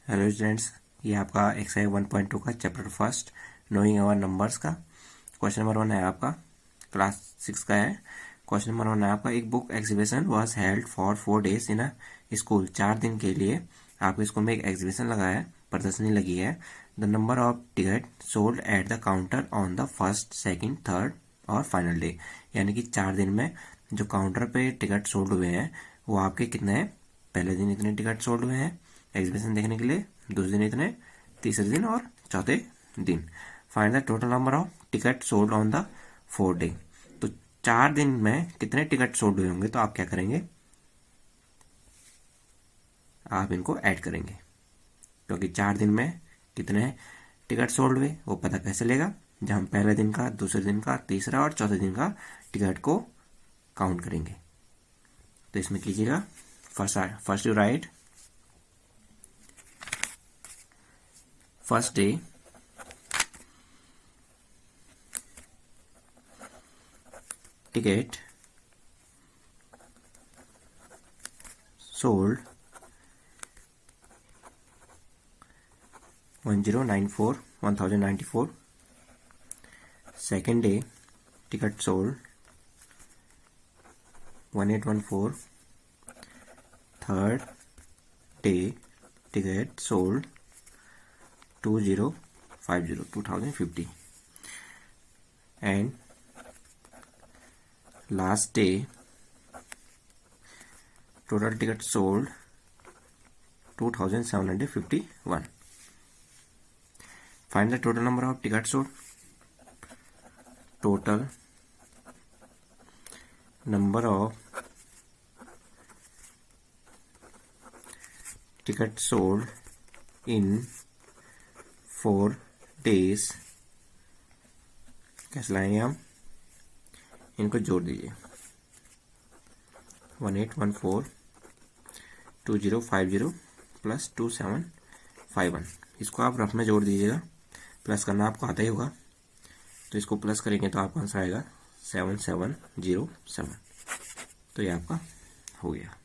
Hello students, ये आपका exercise 1.2 का चैप्टर फर्स्ट नोइंग अवर नंबर्स का क्वेश्चन नंबर 1 है आपका। क्लास 6 का है। क्वेश्चन नंबर 1 है आपका, एक book exhibition was held for 4 days in a school. 4 दिन के लिए आपके स्कूल में एक एग्जीबिशन लगा है, प्रदर्शनी लगी है। The number of ticket sold at the counter on the first, second, third और फाइनल डे। यानी कि 4 दिन में जो काउंटर पे टिकट सोल्ड हुए हैं वो आपके कितने हैं। पहले दिन इतने टिकट सोल्ड हुए हैं एग्जीबिशन देखने के लिए, दूसरे दिन इतने, तीसरे दिन और चौथे दिन। Find the total number of ticket sold on the 4 day। तो 4 दिन में कितने टिकट सोल्ड हुए होंगे, तो आप क्या करेंगे, आप इनको ऐड करेंगे, क्योंकि 4 दिन में कितने टिकट सोल्ड हुए वो पता कैसे चलेगा, जब हम पहले दिन का, दूसरे दिन का, तीसरा और चौथे दिन का टिकट को काउंट करेंगे। तो इसमें कीजिएगा, first you right first day ticket sold 1094 second day ticket sold 1814 third day ticket sold 2050 and last day total ticket sold 2751. Find the total number of tickets sold. Total number of tickets sold in 4 days। कैसे लाएंगे हम, इनको जोड़ दीजिए, 1814 2050 plus 2751। इसको आप rough में जोड़ दीजिएगा, प्लस करना आपको आता ही होगा। तो इसको प्लस करेंगे तो आपका आंसर आएगा 7707। तो ये आपका हो गया।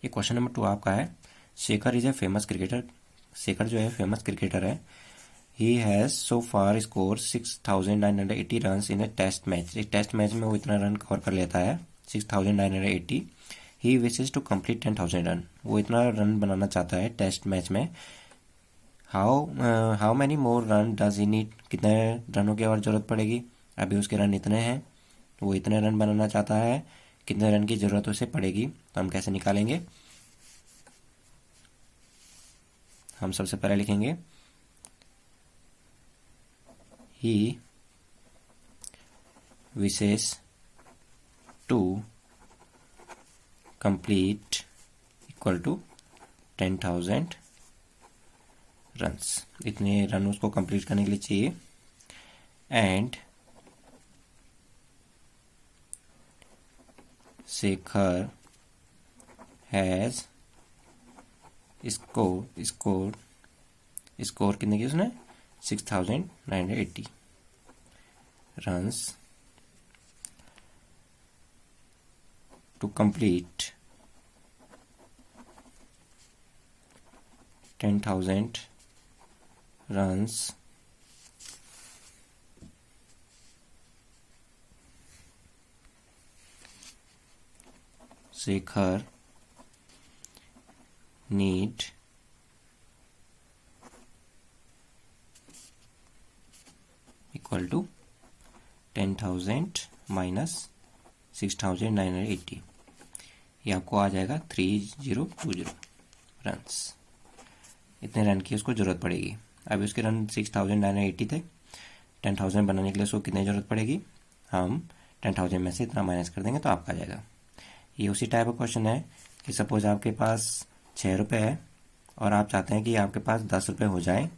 ये क्वेश्चन नंबर 2 आपका है। Shekhar is a famous cricketer. Shekhar जो है फेमस क्रिकेटर है। He has so far score 6980 run in a test match. एक टेस्ट मैच में वो इतना रन कवर कर लेता है 6980। He wishes to complete 10,000 run. वो इतना रन बनाना चाहता है टेस्ट मैच में। How many more run does he need. कितने रनों की और जरूरत पड़ेगी। अभी उसके रन इतने हैं, वो इतने रन बनाना चाहता है, कितने रन की जरूरत उसे पड़ेगी। तो हम कैसे निकालेंगे, हम सबसे पहले लिखेंगे he wishes to complete equal to 10,000 runs. इतने रन उसको कंप्लीट करने के लिए चाहिए। एंड शेखर हैज स्कोर कितने की उसने, 6980 runs to complete 10,000 runs Shekhar need equal to 10,000 minus 6980। ये आपको आ जाएगा 3020 रन्स। इतने रन की उसको ज़रूरत पड़ेगी। अभी उसके रन 6980 थे। 10,000 बनाने के लिए उसको कितनी ज़रूरत पड़ेगी, हम 10,000 में से इतना माइनस कर देंगे तो आपका आ जाएगा। ये उसी टाइप का क्वेश्चन है कि सपोज आपके पास 6 रुपये है और आप चाहते हैं कि आपके पास 10 रुपये हो जाए,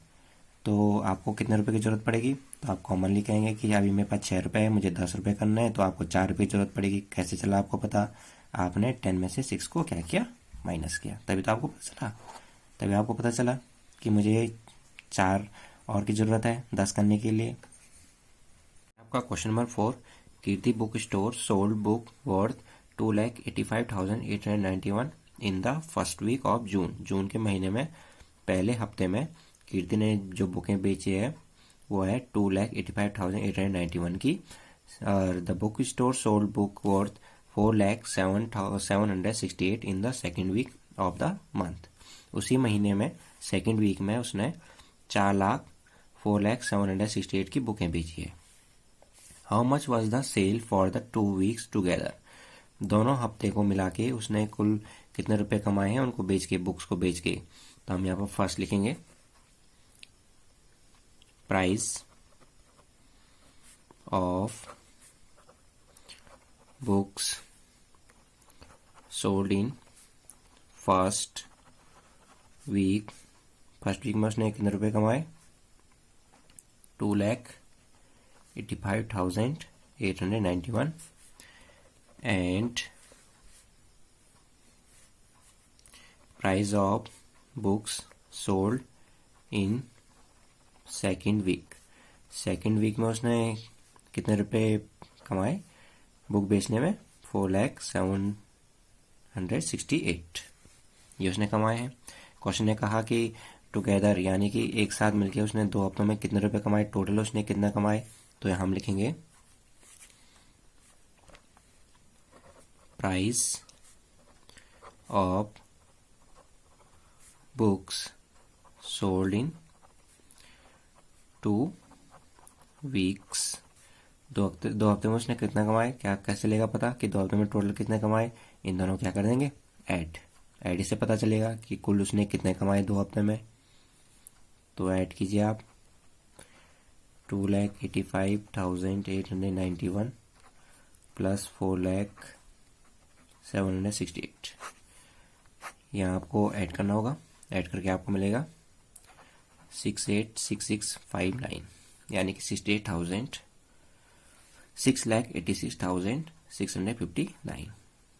तो आपको कितने रुपए की ज़रूरत पड़ेगी। तो आप कॉमनली कहेंगे कि अभी मेरे पास 6 रुपये है, मुझे 10 रुपये करना है, तो आपको 4 रुपये की ज़रूरत पड़ेगी। कैसे चला आपको पता, आपने 10 में से 6 को क्या किया, माइनस किया, तभी तो आपको पता चला। तभी आपको पता चला कि मुझे 4 और की ज़रूरत है 10 करने के लिए। आपका question number 4, Kirti book store sold book worth 2,85,891 in the first week of June. जून के महीने में पहले हफ्ते में कीर्ति ने जो बुकें बेची है वो है 2,85,891 की, और the book store sold book worth 4,07,768 in the second week of the month. उसी महीने में सेकेंड वीक में उसने 4,04,768 की बुकें बेची है। How much was the sale for the 2 weeks together, दोनों हफ्ते को मिला के उसने कुल कितने रुपए कमाए हैं उनको बेच के, बुक्स को बेच के। तो हम यहाँ पर फर्स्ट लिखेंगे price of books sold in first week में उसने कितने रुपए कमाए, 2,85,891 and price of books sold in second week में उसने कितने रुपए कमाए बुक बेचने में, 4,07,68 ये उसने कमाए हैं। क्वेश्चन ने कहा कि टुगेदर यानी कि एक साथ मिलके उसने 2 हफ्तों में कितने रुपए कमाए, टोटल उसने कितना कमाए। तो हम लिखेंगे price of books sold in 2 weeks, 2 हफ्ते में उसने कितना कमाए, क्या कैसे लेगा पता कि 2 हफ्ते में टोटल कितने कमाए। इन दोनों क्या कर देंगे, ऐड से पता चलेगा कि कुल उसने कितने कमाए 2 हफ्ते में। तो ऐड कीजिए आप 2,85,891 प्लस 4,07,68, यहाँ आपको ऐड करना होगा। ऐड करके आपको मिलेगा 686659 यानी कि 6,86,659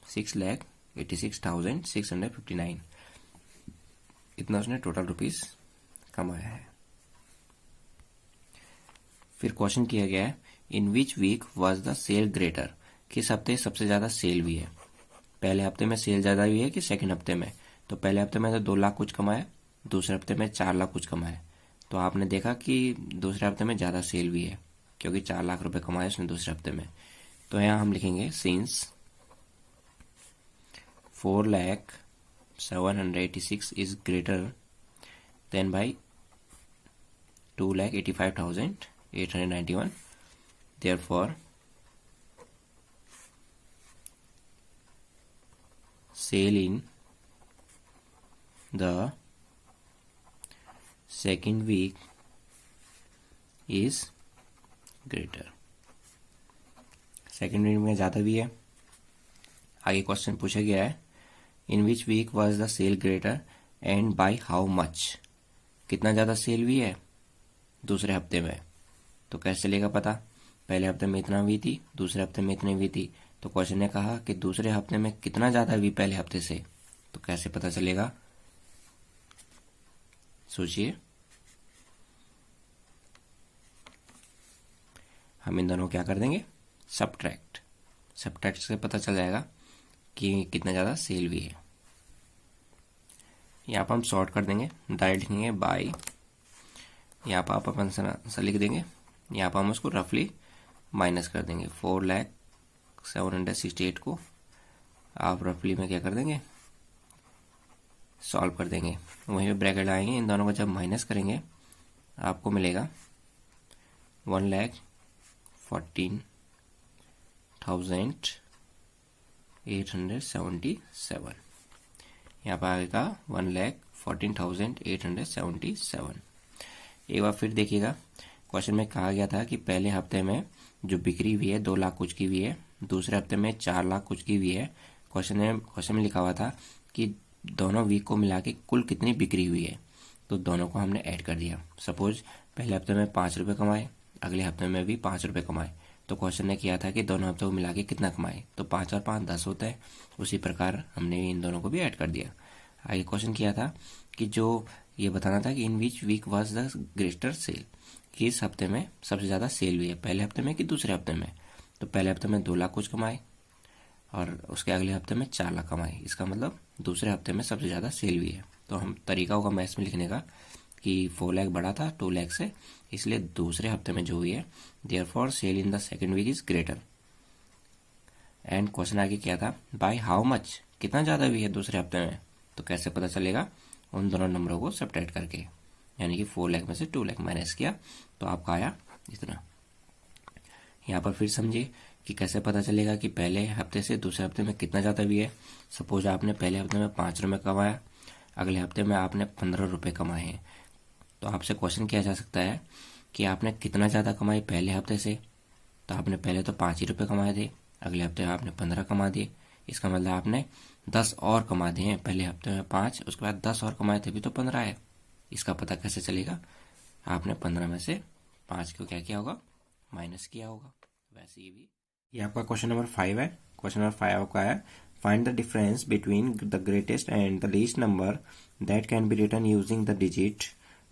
6,86,659 इतना उसने टोटल रुपीस कमाया है। फिर क्वेश्चन किया गया है in which week was the sale greater, किस हफ्ते सबसे ज्यादा सेल हुई है। पहले हफ्ते में सेल ज्यादा हुई है कि सेकंड हफ्ते में। तो पहले हफ्ते में तो 2 लाख कुछ कमाया, दूसरे हफ्ते में 4 लाख कुछ कमाया। तो आपने देखा कि दूसरे हफ्ते में ज्यादा सेल हुई है क्योंकि 4 लाख रुपए कमाए उसने दूसरे हफ्ते में। तो यहाँ हम लिखेंगे since 4,07,86 is greater than by 2,85,891, therefore sale in the second week is greater, second week में ज्यादा भी है। आगे क्वेश्चन पूछा गया है in which week was the sale greater and by how much, कितना ज्यादा सेल हुई है दूसरे हफ्ते में। तो कैसे चलेगा पता, पहले हफ्ते में इतना हुई थी, दूसरे हफ्ते में इतनी हुई थी। तो क्वेश्चन ने कहा कि दूसरे हफ्ते में कितना ज्यादा हुई पहले हफ्ते से, तो कैसे पता चलेगा, सोचिए। हम इन दोनों क्या कर देंगे, सब्ट्रैक्ट से पता चल जाएगा कि कितना ज्यादा सेल हुई है। यहाँ पर हम शॉर्ट कर देंगे, डायरेक्ट लिखेंगे बाय, यहाँ पर आप अपन सा लिख देंगे, यहाँ पर हम उसको रफली माइनस कर देंगे। 4,07,68 को आप रफली में क्या कर देंगे, सॉल्व कर देंगे। वहीं पे ब्रैकेट लगाएंगे, इन दोनों को जब माइनस करेंगे आपको मिलेगा 1,14,877, यहाँ पर आएगा 1,14,877। एक बार फिर देखिएगा, क्वेश्चन में कहा गया था कि पहले हफ्ते में जो बिक्री हुई है 2 लाख कुछ की हुई है, दूसरे हफ्ते में 4 लाख कुछ की हुई है। क्वेश्चन में लिखा हुआ था कि दोनों वीक को मिला के कुल कितनी बिक्री हुई है। तो दोनों को हमने ऐड कर दिया। सपोज पहले हफ्ते में 5 रुपए कमाए, अगले हफ्ते में भी 5 रुपए कमाए। तो क्वेश्चन ने किया था कि दोनों हफ्तों को मिला के कितना कमाए, तो 5 और 5 10 होता है। उसी प्रकार हमने इन दोनों को भी ऐड कर दिया। आगे क्वेश्चन किया था कि जो ये बताना था कि in which week was the greater sale, कि इस हफ्ते में सबसे ज्यादा सेल हुई है, पहले हफ्ते में कि दूसरे हफ्ते में। तो पहले हफ्ते में 2 लाख कुछ कमाए और उसके अगले हफ्ते में 4 लाख कमाए। इसका मतलब दूसरे हफ्ते में सबसे ज्यादा सेल हुई है। तो हम तरीका होगा मैथ्स में लिखने का कि 4 लाख बड़ा था 2 लाख से, इसलिए दूसरे हफ्ते में जो हुई है therefore sale in the second week is greater. And question आगे क्या था, बाय हाउ मच, कितना ज़्यादा हुई है दूसरे हफ्ते में। तो कैसे पता चलेगा, उन दोनों नंबरों को सब्ट्रैक्ट करके, यानी कि 4 लाख में से 2 लाख माइनस किया तो आपका आया इतना। यहाँ पर फिर समझिए कि कैसे पता चलेगा कि पहले हफ्ते से दूसरे हफ्ते में कितना ज़्यादा भी है। सपोज आपने पहले हफ्ते में 5 रुपये कमाया, अगले हफ्ते में आपने 15 रुपये कमाए हैं, तो आपसे क्वेश्चन किया जा सकता है कि आपने कितना ज़्यादा कमाई पहले हफ्ते से। तो आपने पहले तो 5 ही रुपये कमाए थे, अगले हफ्ते आपने 15 कमा दिए, इसका मतलब आपने 10 और कमा दिए हैं। पहले हफ्ते में 5, उसके बाद 10 और कमाए थे भी तो 15 है। इसका पता कैसे चलेगा, आपने 15 में से 5 को क्या किया होगा, माइनस किया होगा। वैसे ही भी ये आपका क्वेश्चन नंबर 5 है। क्वेश्चन नंबर 5 आपका है, find the difference between the greatest and the least number that can be written using the digit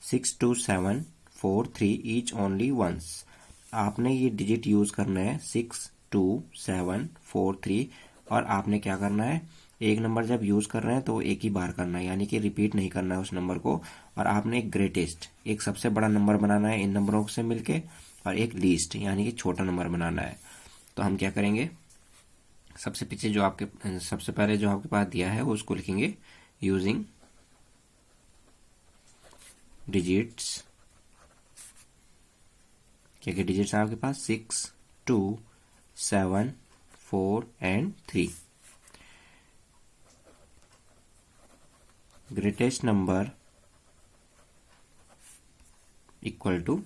6, 2, 7, 4, 3 each only once. आपने ये डिजिट यूज करना है 6, 2, 7, 4, 3, और आपने क्या करना है, एक नंबर जब यूज कर रहे हैं तो एक ही बार करना है, यानी कि रिपीट नहीं करना है उस नंबर को। और आपने एक ग्रेटेस्ट, एक सबसे बड़ा नंबर बनाना है इन नंबरों से मिलके, और एक लीस्ट यानी कि छोटा नंबर बनाना है। तो हम क्या करेंगे, सबसे पहले जो आपके पास दिया है वो उसको लिखेंगे यूजिंग डिजिट्स। क्या क्या डिजिट्स हैं आपके पास, 6, 2, 7, 4 and 3। Greatest number equal to,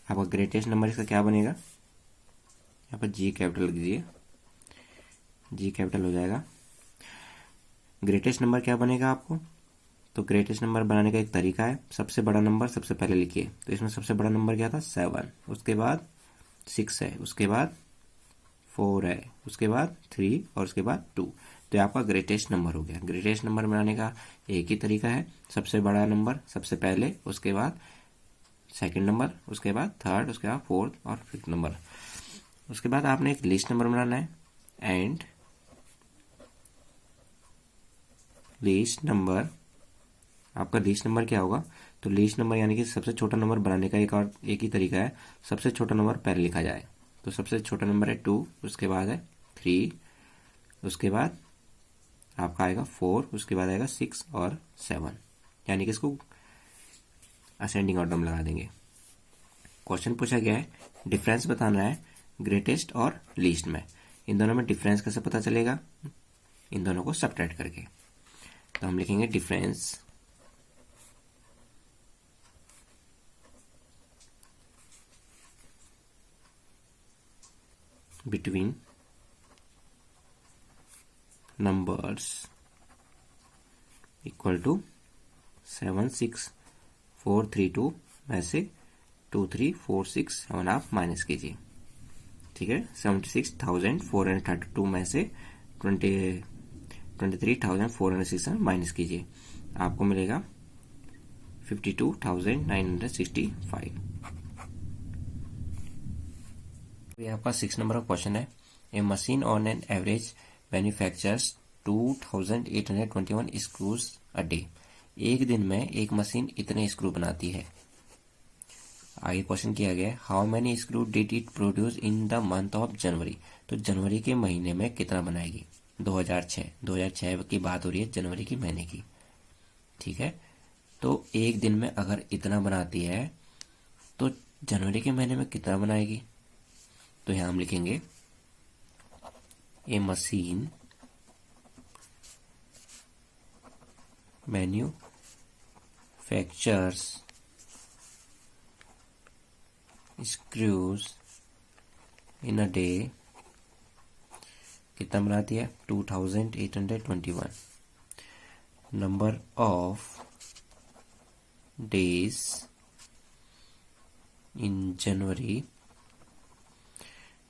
आपका ग्रेटेस्ट नंबर इसका क्या बनेगा, यहाँ पर जी कैपिटल लिख दीजिए, जी कैपिटल हो जाएगा। ग्रेटेस्ट नंबर क्या बनेगा आपको, तो ग्रेटेस्ट नंबर बनाने का एक तरीका है, सबसे बड़ा नंबर सबसे पहले लिखिए। तो इसमें सबसे बड़ा नंबर क्या था, 7, उसके बाद 6 है, उसके बाद 4 है, उसके बाद 3 और उसके बाद 2। तो ये आपका ग्रेटेस्ट नंबर हो गया। ग्रेटेस्ट नंबर बनाने का एक ही तरीका है, सबसे बड़ा नंबर सबसे पहले, उसके बाद सेकंड नंबर, उसके बाद थर्ड, उसके बाद फोर्थ और फिफ्थ नंबर। उसके बाद आपने एक लिस्ट नंबर बनाना है, एंड लिस्ट नंबर, आपका लिस्ट नंबर क्या होगा, तो लिस्ट नंबर यानी कि सबसे छोटा नंबर बनाने का एक ही तरीका है, सबसे छोटा नंबर पहले लिखा जाए। तो सबसे छोटा नंबर है 2, उसके बाद है 3, उसके बाद आपका आएगा 4, उसके बाद आएगा 6 और 7, यानी कि इसको असेंडिंग ऑर्डर में लगा देंगे। क्वेश्चन पूछा गया है, डिफरेंस बताना है ग्रेटेस्ट और लीस्ट में। इन दोनों में डिफरेंस कैसे पता चलेगा, इन दोनों को सब्ट्रैक्ट करके। तो हम लिखेंगे difference between numbers equal to 7, 6, 4, 3, 2 में से 2, 3, 4, 6, 7 आप माइनस कीजिए। ठीक है, 76,432 में से 23,467 माइनस कीजिए, आपको मिलेगा 52,965। ये आपका 6 नंबर का क्वेश्चन है। A machine on an average manufactures 2,821 screws a day. एक दिन में एक मशीन इतने स्क्रू बनाती है। आगे क्वेश्चन किया गया, how many screw did it produce in the month of January. तो जनवरी के महीने में कितना बनाएगी, 2006 की बात हो रही है, जनवरी के महीने की। ठीक है, तो एक दिन में अगर इतना बनाती है तो जनवरी के महीने में कितना बनाएगी। तो यहां हम लिखेंगे a machine manufactures screws in a day, कितना बनाती है, 2,821। Number of days in January,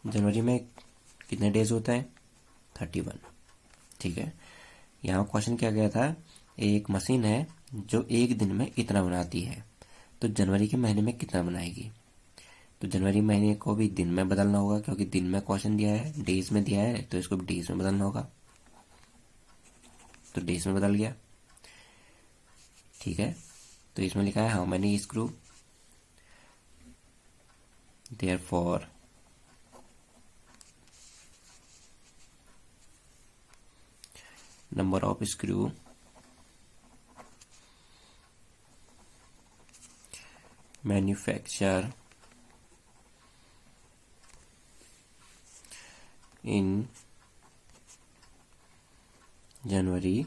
जनवरी में कितने डेज होते हैं, 31। ठीक है, यहाँ क्वेश्चन क्या गया था, एक मशीन है जो एक दिन में इतना बनाती है, तो जनवरी के महीने में कितना बनाएगी। तो जनवरी महीने को भी दिन में बदलना होगा, क्योंकि दिन में क्वेश्चन दिया है, डेज में दिया है, तो इसको भी डेज में बदलना होगा। तो डेज में बदल गया। ठीक है, तो इसमें लिखा है how many screw, therefore number of screw manufacture in January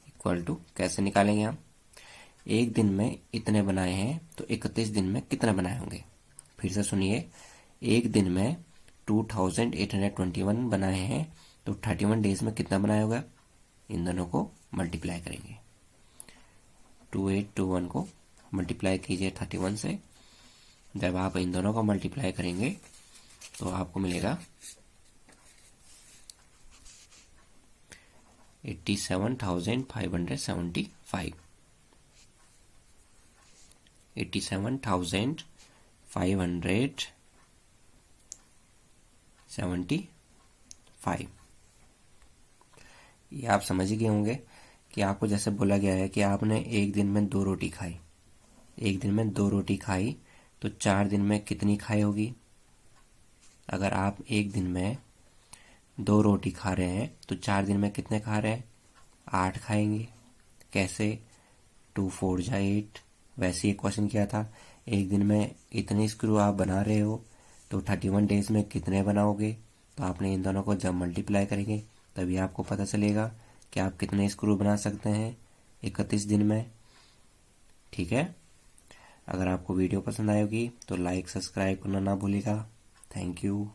equal to, कैसे निकालेंगे हम, एक दिन में इतने बनाए हैं तो 31 दिन में कितने बनाए होंगे। फिर से सुनिए, एक दिन में 2821 बनाए हैं तो 31 डेज में कितना बनाया होगा। इन दोनों को मल्टीप्लाई करेंगे, 2821 को मल्टीप्लाई कीजिए 31 से। जब आप इन दोनों को मल्टीप्लाई करेंगे तो आपको मिलेगा 87,575, 87,575। ये आप समझ ही गए होंगे कि आपको जैसे बोला गया है कि आपने एक दिन में 2 रोटी खाई, एक दिन में 2 रोटी खाई तो 4 दिन में कितनी खाई होगी। अगर आप एक दिन में 2 रोटी खा रहे हैं तो 4 दिन में कितने खा रहे हैं, 8 खाएंगे। कैसे, 2 4 जा 8। वैसे ही क्वेश्चन किया था, एक दिन में इतने स्क्रू आप बना रहे हो तो 31 डेज में कितने बनाओगे। तो आपने इन दोनों को जब मल्टीप्लाई करेंगे तभी आपको पता चलेगा कि आप कितने स्क्रू बना सकते हैं 31 दिन में। ठीक है, अगर आपको वीडियो पसंद आएगी तो लाइक सब्सक्राइब करना ना भूलिएगा। Thank you.